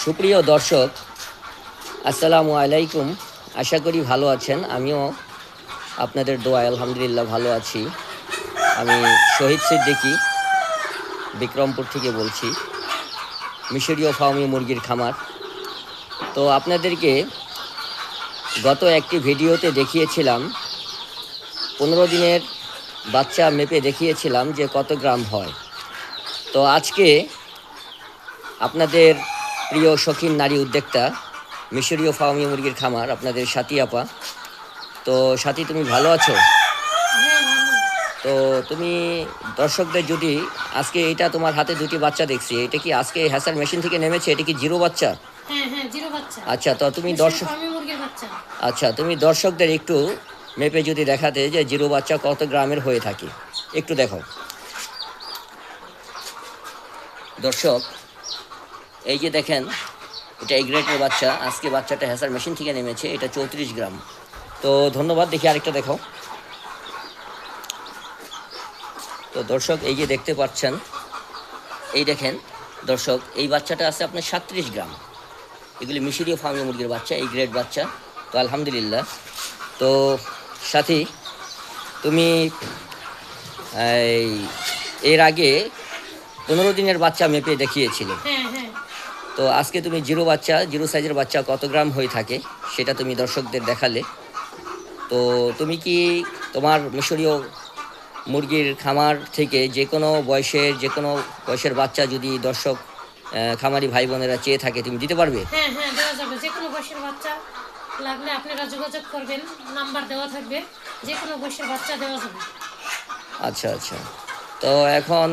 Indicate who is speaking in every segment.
Speaker 1: সুপ্রিয় দর্শক, আসসালামু আলাইকুম। আশা করি ভালো আছেন। আমিও আপনাদের দোয়ায় আলহামদুলিল্লাহ ভালো আছি। আমি শহীদ সিদ্দিকী বিক্রমপুর থেকে বলছি, মিশরীয় ফার্মি মুরগির খামার। তো আপনাদেরকে গত একটি ভিডিওতে দেখিয়েছিলাম 15 দিনের বাচ্চা মেপে দেখিয়েছিলাম যে কত গ্রাম হয়। তো আজকে আপনাদের প্রিয় শৌখিন নারী উদ্যোক্তা মিশরীয় ফার্মি মুরগির খামার, আপনাদের সাথী আপা। তো সাথী, তুমি ভালো আছো? তো তুমি দর্শকদের যদি আজকে এটা তোমার হাতে দুটি বাচ্চা দেখছি, এটা কি আজকে হ্যাসার মেশিন থেকে নেমেছে? এটা কি জিরো বাচ্চা?
Speaker 2: হ্যাঁ, জিরো বাচ্চা।
Speaker 1: আচ্ছা, তো তুমি তুমি দর্শকদের একটু মেপে যদি দেখাতে যে জিরো বাচ্চা কত গ্রামের হয়ে থাকে, একটু দেখো দর্শক। এই যে দেখেন, এটা এই গ্রেডের বাচ্চা। আজকে বাচ্চাটা হ্যাসার মেশিন থেকে নেমেছে, এটা 34 গ্রাম। তো ধন্যবাদ। দেখি আরেকটা দেখো। তো দর্শক, এই যে দেখতে পাচ্ছেন, এই দেখেন দর্শক, এই বাচ্চাটা আছে আপনার 37 গ্রাম। এগুলি মিশরীয় ফার্মি মুরগির বাচ্চা, এই গ্রেড বাচ্চা। তো আলহামদুলিল্লাহ। তো সাথী, তুমি এর আগে 15 দিনের বাচ্চা মেপে দেখিয়েছিলে। তো আজকে তুমি জিরো সাইজের বাচ্চা কত গ্রাম হয়ে থাকে সেটা তুমি দর্শকদের দেখালে। তো তুমি কি তোমার মিশরীয় মুরগির খামার থেকে যে কোনো বয়সের বাচ্চা যদি দর্শক খামারি ভাই বোনেরা চেয়ে থাকে, তুমি দিতে পারবে?
Speaker 2: হ্যাঁ, দেওয়া যাবে। যে কোনো বয়সের বাচ্চা লাগলে আপনারা যোগাযোগ করবেন, নাম্বার দেওয়া থাকবে। যে কোনো বয়সের বাচ্চা দেওয়া যাবে।
Speaker 1: আচ্ছা আচ্ছা। তো এখন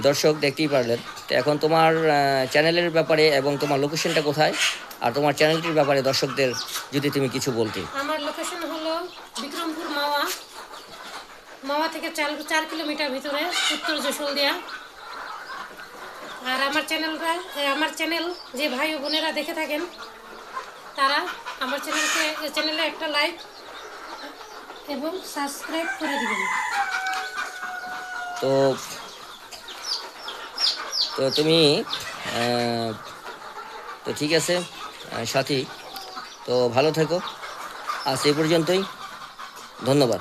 Speaker 1: দর্শক দেখতেই পারলেন। তো এখন তোমার চ্যানেলের ব্যাপারে এবং তোমার লোকেশনটা কোথায়, আর তোমার চ্যানেলটির ব্যাপারে দর্শকদের যদি তুমি কিছু বলতে।
Speaker 2: আমার লোকেশন হলো বিক্রমপুর মাওয়া থেকে 4 কিলোমিটার ভিতরে, উত্তর যশোলদিয়া। আর আমার চ্যানেল যে ভাই ও বোনেরা দেখে থাকেন, তারা আমার চ্যানেলে একটা লাইক এবং সাবস্ক্রাইব করে দিবেন।
Speaker 1: তো তো তুমি তো ঠিক আছে সাথী, তো ভালো থেকো। আজ এই পর্যন্তই। ধন্যবাদ।